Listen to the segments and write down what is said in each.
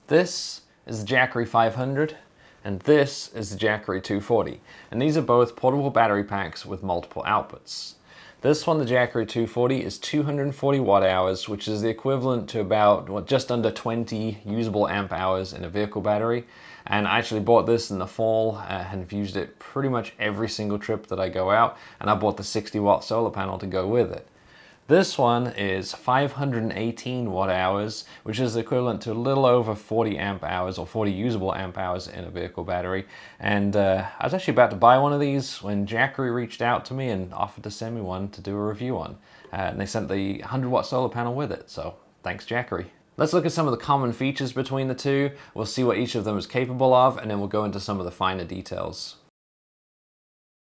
This is the Jackery 500 and this is the Jackery 240, and these are both portable battery packs with multiple outputs. This one, the Jackery 240, is 240 watt hours, which is the equivalent to about just under 20 usable amp hours in a vehicle battery. And I actually bought this in the fall and have used it pretty much every single trip that I go out, and I bought the 60 watt solar panel to go with it. This one is 518 watt hours, which is equivalent to a little over 40 amp hours or 40 usable amp hours in a vehicle battery. And I was actually about to buy one of these when Jackery reached out to me and offered to send me one to do a review on. And they sent the 100 watt solar panel with it, so thanks Jackery. Let's look at some of the common features between the two. We'll see what each of them is capable of, and then we'll go into some of the finer details.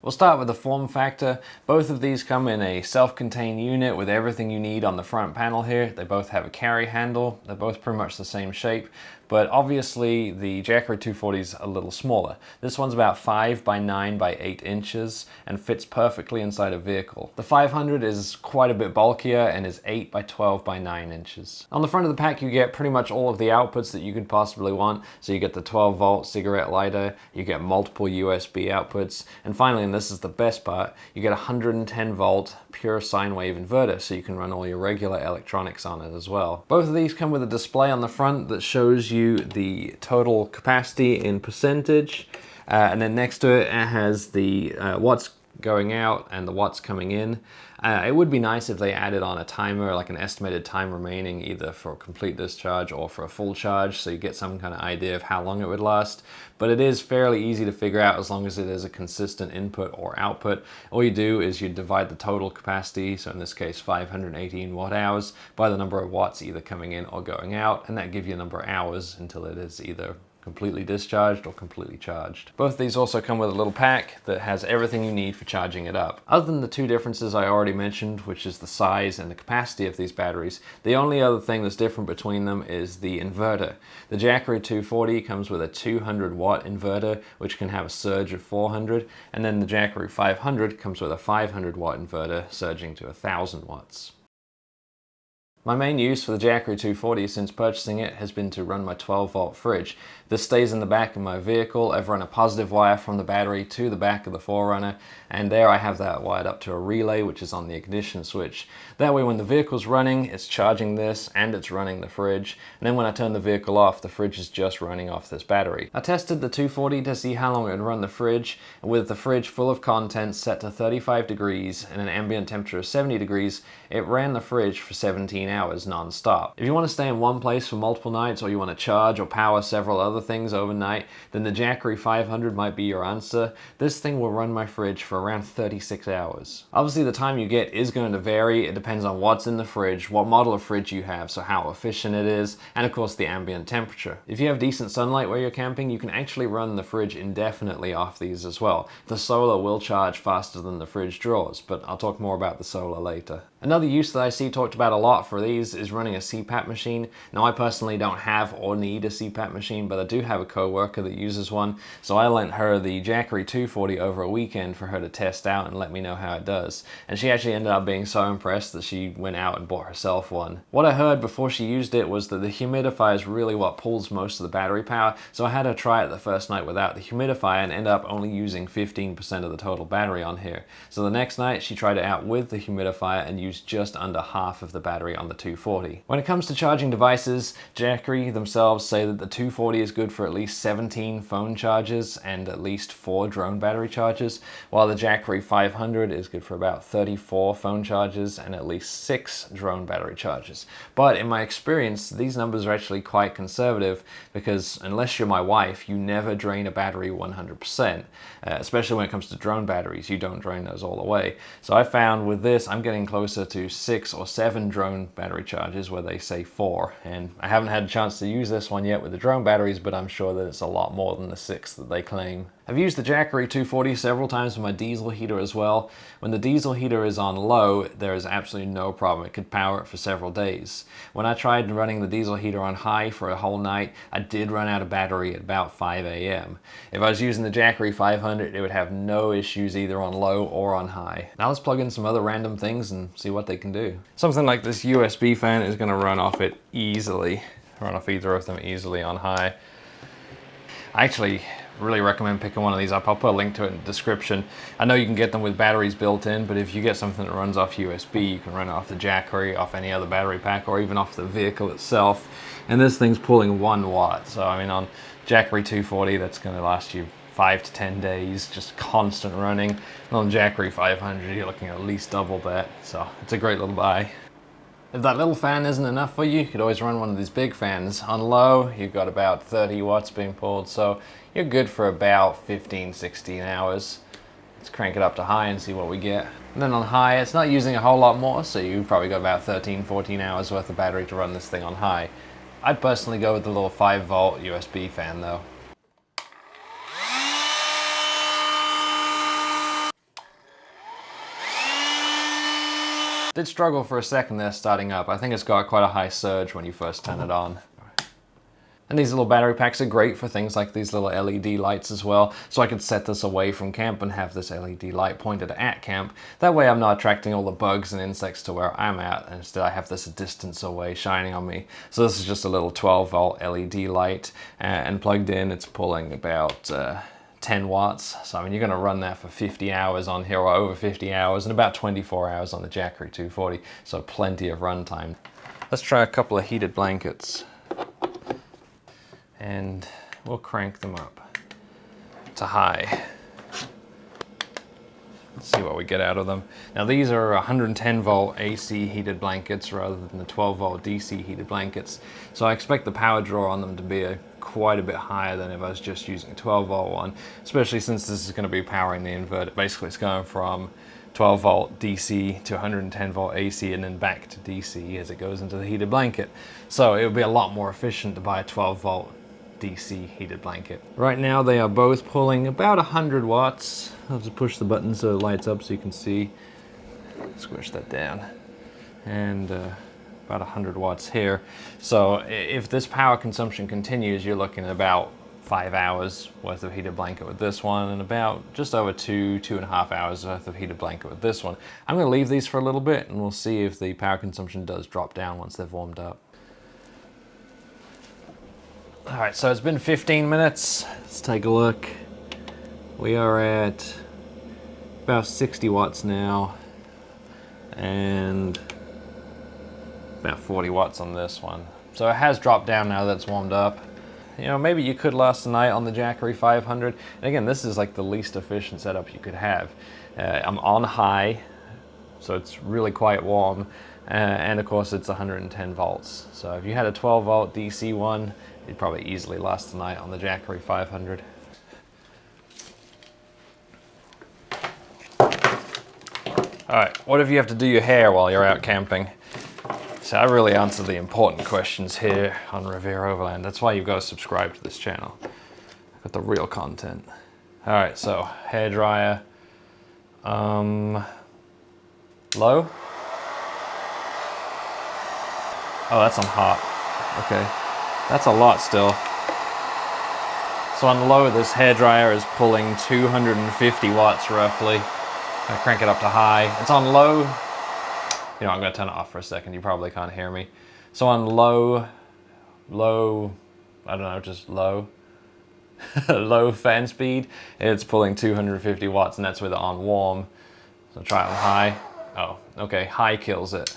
We'll start with the form factor. Both of these come in a self-contained unit with everything you need on the front panel here. They both have a carry handle. They're both pretty much the same shape, but obviously the Jackery 240 is a little smaller. This one's about 5 by 9 by 8 inches and fits perfectly inside a vehicle. The 500 is quite a bit bulkier and is 8 by 12 by 9 inches. On the front of the pack you get pretty much all of the outputs that you could possibly want. So you get the 12 volt cigarette lighter, you get multiple USB outputs, and finally, and this is the best part, you get a 110 volt pure sine wave inverter, so you can run all your regular electronics on it as well. Both of these come with a display on the front that shows you the total capacity in percentage, and then next to it has the watts going out and the watts coming in. It would be nice if they added on a timer, like an estimated time remaining, either for a complete discharge or for a full charge, so you get some kind of idea of how long it would last. But it is fairly easy to figure out as long as it is a consistent input or output. All you do is you divide the total capacity, so in this case 518 watt hours, by the number of watts either coming in or going out, and that gives you a number of hours until it is either completely discharged or completely charged. Both of these also come with a little pack that has everything you need for charging it up. Other than the two differences I already mentioned, which is the size and the capacity of these batteries, the only other thing that's different between them is the inverter. The Jackery 240 comes with a 200 watt inverter, which can have a surge of 400, and then the Jackery 500 comes with a 500 watt inverter, surging to 1000 watts. My main use for the Jackery 240 since purchasing it has been to run my 12 volt fridge. This stays in the back of my vehicle. I've run a positive wire from the battery to the back of the 4Runner, and there I have that wired up to a relay which is on the ignition switch. That way when the vehicle's running, it's charging this and it's running the fridge, and then when I turn the vehicle off, the fridge is just running off this battery. I tested the 240 to see how long it would run the fridge, and with the fridge full of contents set to 35 degrees and an ambient temperature of 70 degrees, it ran the fridge for 17 hours non-stop. If you want to stay in one place for multiple nights, or you want to charge or power several other things overnight, then the Jackery 500 might be your answer. This thing will run my fridge for around 36 hours. Obviously the time you get is going to vary. It depends on what's in the fridge, what model of fridge you have, so how efficient it is, and of course the ambient temperature. If you have decent sunlight where you're camping, you can actually run the fridge indefinitely off these as well. The solar will charge faster than the fridge draws, but I'll talk more about the solar later. Another use that I see talked about a lot for these is running a CPAP machine. Now I personally don't have or need a CPAP machine, but I do have a co-worker that uses one, so I lent her the Jackery 240 over a weekend for her to test out and let me know how it does. And she actually ended up being so impressed that she went out and bought herself one. What I heard before she used it was that the humidifier is really what pulls most of the battery power, so I had her try it the first night without the humidifier and end up only using 15% of the total battery on here. So the next night she tried it out with the humidifier and used just under half of the battery on the 240. When it comes to charging devices, Jackery themselves say that the 240 is good for at least 17 phone charges and at least 4 drone battery charges, while the Jackery 500 is good for about 34 phone charges and at least 6 drone battery charges. But in my experience, these numbers are actually quite conservative, because unless you're my wife, you never drain a battery 100%, especially when it comes to drone batteries. You don't drain those all the way. So I found with this, I'm getting closer to 6 or 7 drone battery charges where they say 4, and I haven't had a chance to use this one yet with the drone batteries, but I'm sure that it's a lot more than the 6 that they claim. I've used the Jackery 240 several times with my diesel heater as well. When the diesel heater is on low, there is absolutely no problem. It could power it for several days. When I tried running the diesel heater on high for a whole night, I did run out of battery at about 5 AM. If I was using the Jackery 500, it would have no issues either on low or on high. Now let's plug in some other random things and see what they can do. Something like this USB fan is going to run off it easily. Run off either of them easily on high. I actually really recommend picking one of these up. I'll put a link to it in the description. I know you can get them with batteries built in, but if you get something that runs off USB, you can run it off the Jackery, off any other battery pack, or even off the vehicle itself. And this thing's pulling 1 watt. So I mean, on Jackery 240, that's going to last you 5 to 10 days, just constant running. And on Jackery 500, you're looking at least double that. So it's a great little buy. If that little fan isn't enough for you, you could always run one of these big fans. On low, you've got about 30 watts being pulled, so you're good for about 15, 16 hours. Let's crank it up to high and see what we get. And then on high, it's not using a whole lot more, so you've probably got about 13, 14 hours worth of battery to run this thing on high. I'd personally go with the little 5-volt USB fan though. Did struggle for a second there starting up. I think it's got quite a high surge when you first turn it on. And these little battery packs are great for things like these little LED lights as well. So I could set this away from camp and have this LED light pointed at camp. That way I'm not attracting all the bugs and insects to where I'm at. And instead I have this a distance away shining on me. So this is just a little 12-volt LED light, and plugged in it's pulling about 10 watts. So I mean, you're going to run that for 50 hours on here, or over 50 hours, and about 24 hours on the Jackery 240. So plenty of run time. Let's try a couple of heated blankets. And we'll crank them up to high. Let's see what we get out of them. Now these are 110 volt AC heated blankets rather than the 12 volt DC heated blankets. So I expect the power draw on them to be quite a bit higher than if I was just using a 12 volt one, especially since this is going to be powering the inverter. Basically it's going from 12 volt DC to 110 volt AC and then back to DC as it goes into the heated blanket. So it would be a lot more efficient to buy a 12 volt DC heated blanket. Right now they are both pulling about 100 watts. I'll just push the button so it lights up so you can see. Squish that down. And about 100 watts here. So if this power consumption continues, you're looking at about 5 hours worth of heated blanket with this one, and about just over 2.5 hours worth of heated blanket with this one. I'm going to leave these for a little bit and we'll see if the power consumption does drop down once they've warmed up. All right, so it's been 15 minutes. Let's take a look. We are at about 60 watts now, and about 40 watts on this one. So it has dropped down now that it's warmed up. You know, maybe you could last the night on the Jackery 500. And again, this is like the least efficient setup you could have. I'm on high, so it's really quite warm. And of course it's 110 volts. So if you had a 12 volt DC one, you'd probably easily last the night on the Jackery 500. All right, what if you have to do your hair while you're out camping? So I really answer the important questions here on Revere Overland. That's why you've got to subscribe to this channel. I've got the real content. All right, so hair dryer, low. Oh, that's on hot. Okay, that's a lot still. So on low, this hair dryer is pulling 250 watts roughly. I crank it up to high. It's on low. You know, I'm gonna turn it off for a second. You probably can't hear me. So on low, I don't know, just low, low fan speed, it's pulling 250 watts, and that's with it on warm. So try it on high. Oh, okay, high kills it.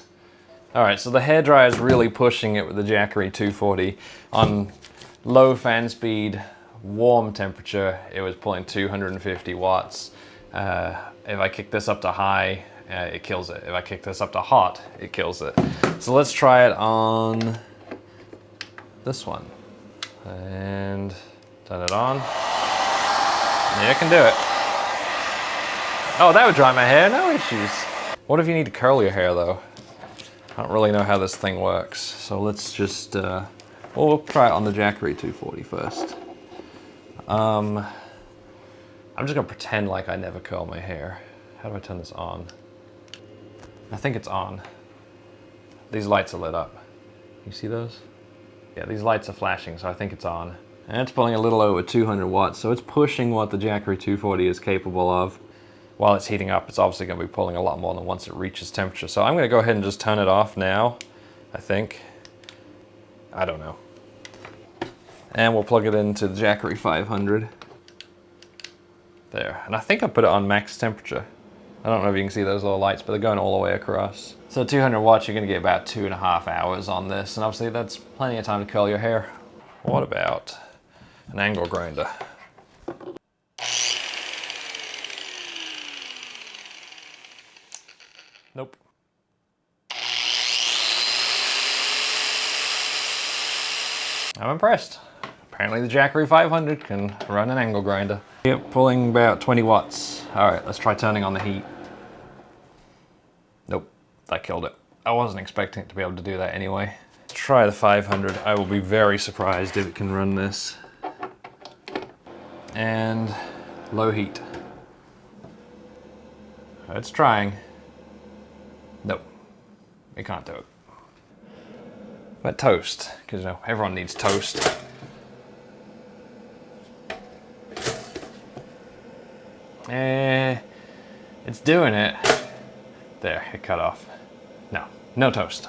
All right, so the hairdryer is really pushing it with the Jackery 240. On low fan speed, warm temperature, it was pulling 250 watts. If I kick this up to high, it kills it. If I kick this up to hot, it kills it. So let's try it on this one. And turn it on. Yeah, I can do it. Oh, that would dry my hair, no issues. What if you need to curl your hair though? I don't really know how this thing works. So let's just, well, we'll try it on the Jackery 240 first. I'm just gonna pretend like I never curl my hair. How do I turn this on? I think it's on. These lights are lit up. You see those? Yeah, these lights are flashing, so I think it's on. And it's pulling a little over 200 watts, so it's pushing what the Jackery 240 is capable of. While it's heating up, it's obviously gonna be pulling a lot more than once it reaches temperature. So I'm gonna go ahead and just turn it off now, I think. I don't know. And we'll plug it into the Jackery 500. There, and I think I put it on max temperature. I don't know if you can see those little lights, but they're going all the way across. So 200 watts, you're gonna get about 2.5 hours on this, and obviously that's plenty of time to curl your hair. What about an angle grinder? Nope. I'm impressed. Apparently the Jackery 500 can run an angle grinder. Yep, pulling about 20 watts. All right, let's try turning on the heat. Nope, that killed it. I wasn't expecting it to be able to do that anyway. Let's try the 500. I will be very surprised if it can run this. And low heat. It's trying. Nope, it can't do it. But toast, because you know, everyone needs toast. It's doing it. There, it cut off. No, no toast.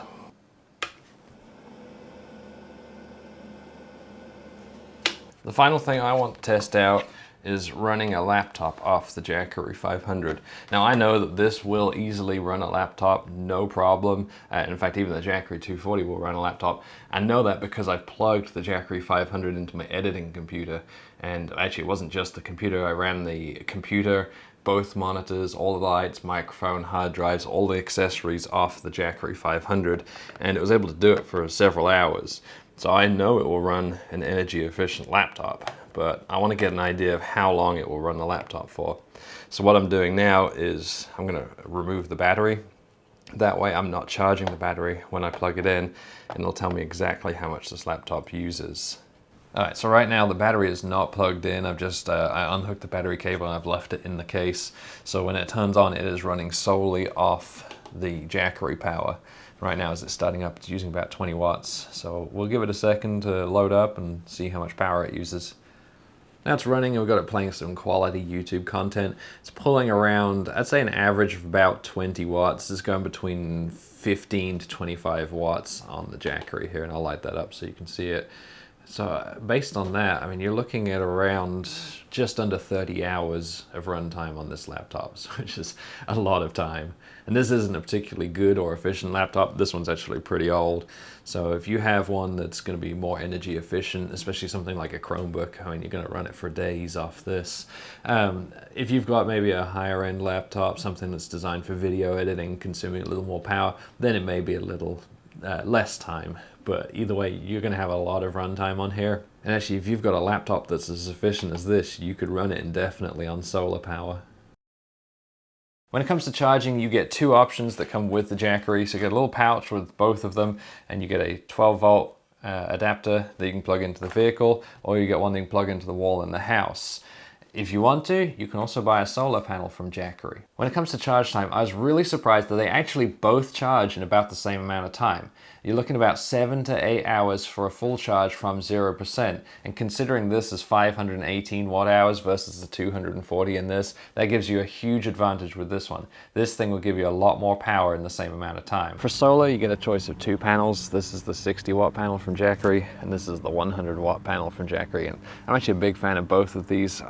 The final thing I want to test out is running a laptop off the Jackery 500. Now I know that this will easily run a laptop, no problem. In fact, even the Jackery 240 will run a laptop. I know that because I've plugged the Jackery 500 into my editing computer. And actually it wasn't just the computer, I ran the computer, both monitors, all the lights, microphone, hard drives, all the accessories off the Jackery 500. And it was able to do it for several hours. So I know it will run an energy efficient laptop, but I want to get an idea of how long it will run the laptop for. So what I'm doing now is I'm going to remove the battery. That way I'm not charging the battery when I plug it in, and it'll tell me exactly how much this laptop uses. Alright, so right now the battery is not plugged in. I've just I unhooked the battery cable and I've left it in the case. So when it turns on, it is running solely off the Jackery power. Right now as it's starting up, it's using about 20 watts. So we'll give it a second to load up and see how much power it uses. Now it's running and we've got it playing some quality YouTube content. It's pulling around, I'd say an average of about 20 watts. It's going between 15 to 25 watts on the Jackery here, and I'll light that up so you can see it. So based on that, I mean, you're looking at around just under 30 hours of runtime on this laptop, which is a lot of time. And this isn't a particularly good or efficient laptop. This one's actually pretty old. So if you have one that's going to be more energy efficient, especially something like a Chromebook, I mean, you're going to run it for days off this. If you've got maybe a higher end laptop, something that's designed for video editing, consuming a little more power, then it may be a little less time. But either way, you're going to have a lot of runtime on here. And actually, if you've got a laptop that's as efficient as this, you could run it indefinitely on solar power. When it comes to charging, you get two options that come with the Jackery. So you get a little pouch with both of them, and you get a 12 volt adapter that you can plug into the vehicle, or you get one that you can plug into the wall in the house. If you want to, you can also buy a solar panel from Jackery. When it comes to charge time, I was really surprised that they actually both charge in about the same amount of time. You're looking about 7 to 8 hours for a full charge from 0%. And considering this is 518 watt hours versus the 240 in this, that gives you a huge advantage with this one. This thing will give you a lot more power in the same amount of time. For solar, you get a choice of two panels. This is the 60 watt panel from Jackery, and this is the 100 watt panel from Jackery. And I'm actually a big fan of both of these.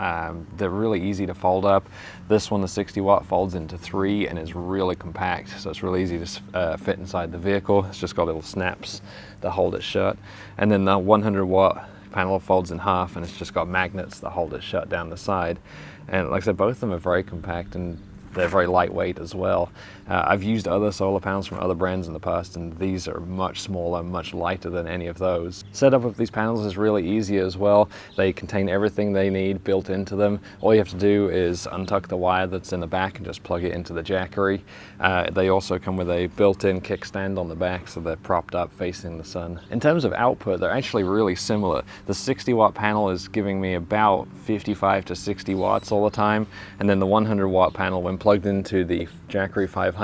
They're really easy to fold up. This one, the 60 watt, folds into 3 and is really compact, so it's really easy to fit inside the vehicle. It's just got little snaps to hold it shut. And then the 100 watt panel folds in half, and it's just got magnets that hold it shut down the side. And like I said, both of them are very compact and they're very lightweight as well. I've used other solar panels from other brands in the past, and these are much smaller, much lighter than any of those. Setup of these panels is really easy as well. They contain everything they need built into them. All you have to do is untuck the wire that's in the back and just plug it into the Jackery. They also come with a built-in kickstand on the back, so they're propped up facing the sun. In terms of output, they're actually really similar. The 60 watt panel is giving me about 55 to 60 watts all the time, and then the 100 watt panel, when plugged into the Jackery 500,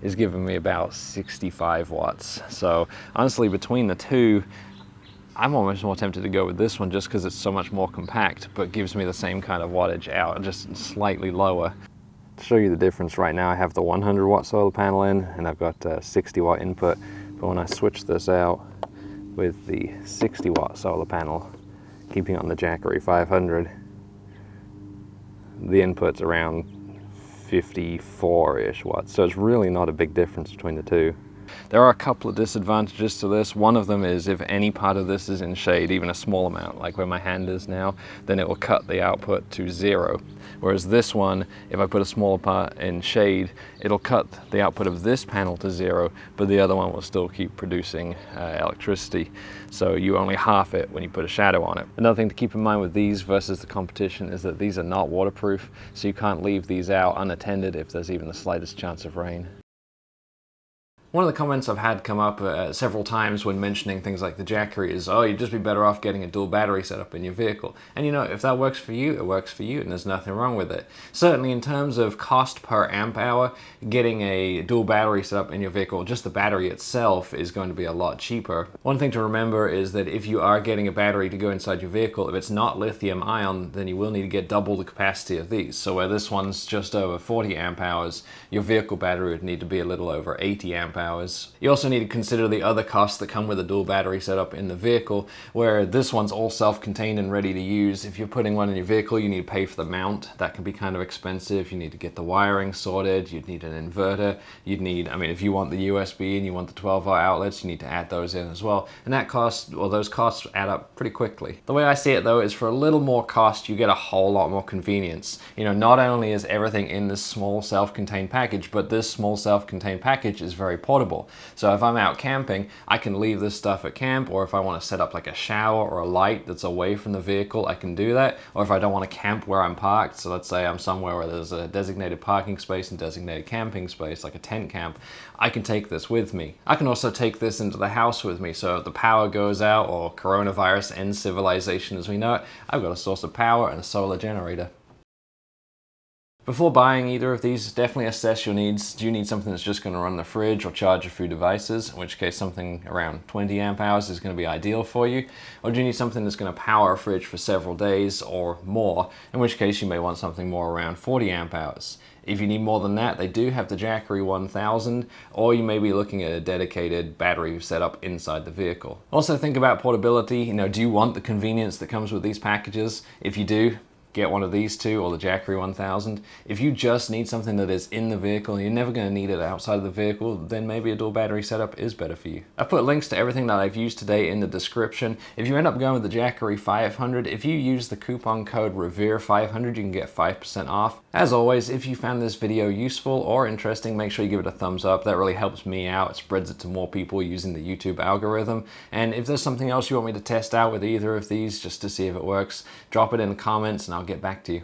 is giving me about 65 watts. So honestly, between the two, I'm almost more tempted to go with this one just because it's so much more compact, but gives me the same kind of wattage out, just slightly lower. To show you the difference, right now I have the 100 watt solar panel in, and I've got a 60 watt input. But when I switch this out with the 60 watt solar panel, keeping on the Jackery 500, the input's around 54-ish watts, so it's really not a big difference between the two. There are a couple of disadvantages to this. One of them is if any part of this is in shade, even a small amount, like where my hand is now, then it will cut the output to 0. Whereas this one, if I put a small part in shade, it'll cut the output of this panel to 0, but the other one will still keep producing electricity. So you only half it when you put a shadow on it. Another thing to keep in mind with these versus the competition is that these are not waterproof, so you can't leave these out unattended if there's even the slightest chance of rain. One of the comments I've had come up several times when mentioning things like the Jackery is, oh, you'd just be better off getting a dual battery setup in your vehicle. And you know, if that works for you, it works for you, and there's nothing wrong with it. Certainly in terms of cost per amp hour, getting a dual battery setup in your vehicle, just the battery itself, is going to be a lot cheaper. One thing to remember is that if you are getting a battery to go inside your vehicle, if it's not lithium ion, then you will need to get double the capacity of these. So where this one's just over 40 amp hours, your vehicle battery would need to be a little over 80 amp hours. You also need to consider the other costs that come with a dual battery setup in the vehicle, where this one's all self-contained and ready to use. If you're putting one in your vehicle, you need to pay for the mount. That can be kind of expensive. You need to get the wiring sorted. You'd need an inverter. You'd need, I mean, if you want the USB and you want the 12-volt outlets, you need to add those in as well. And that cost, well, those costs add up pretty quickly. The way I see it though is for a little more cost, you get a whole lot more convenience. You know, not only is everything in this small self-contained package, but this small self-contained package is very portable. So if I'm out camping, I can leave this stuff at camp, or if I want to set up like a shower or a light that's away from the vehicle, I can do that. Or if I don't want to camp where I'm parked, so let's say I'm somewhere where there's a designated parking space and designated camping space, like a tent camp, I can take this with me. I can also take this into the house with me, so if the power goes out or coronavirus ends civilization as we know it, I've got a source of power and a solar generator. Before buying either of these, definitely assess your needs. Do you need something that's just going to run the fridge or charge a few devices, in which case something around 20 amp hours is going to be ideal for you? Or do you need something that's going to power a fridge for several days or more, in which case you may want something more around 40 amp hours? If you need more than that, they do have the Jackery 1000, or you may be looking at a dedicated battery setup inside the vehicle. Also think about portability. You know, do you want the convenience that comes with these packages? If you do, get one of these two or the Jackery 1000. If you just need something that is in the vehicle and you're never going to need it outside of the vehicle, then maybe a dual battery setup is better for you. I've put links to everything that I've used today in the description. If you end up going with the Jackery 500, if you use the coupon code REVERE500, you can get 5% off. As always, if you found this video useful or interesting, make sure you give it a thumbs up. That really helps me out. It spreads it to more people using the YouTube algorithm. And if there's something else you want me to test out with either of these just to see if it works, drop it in the comments and I'll get back to you.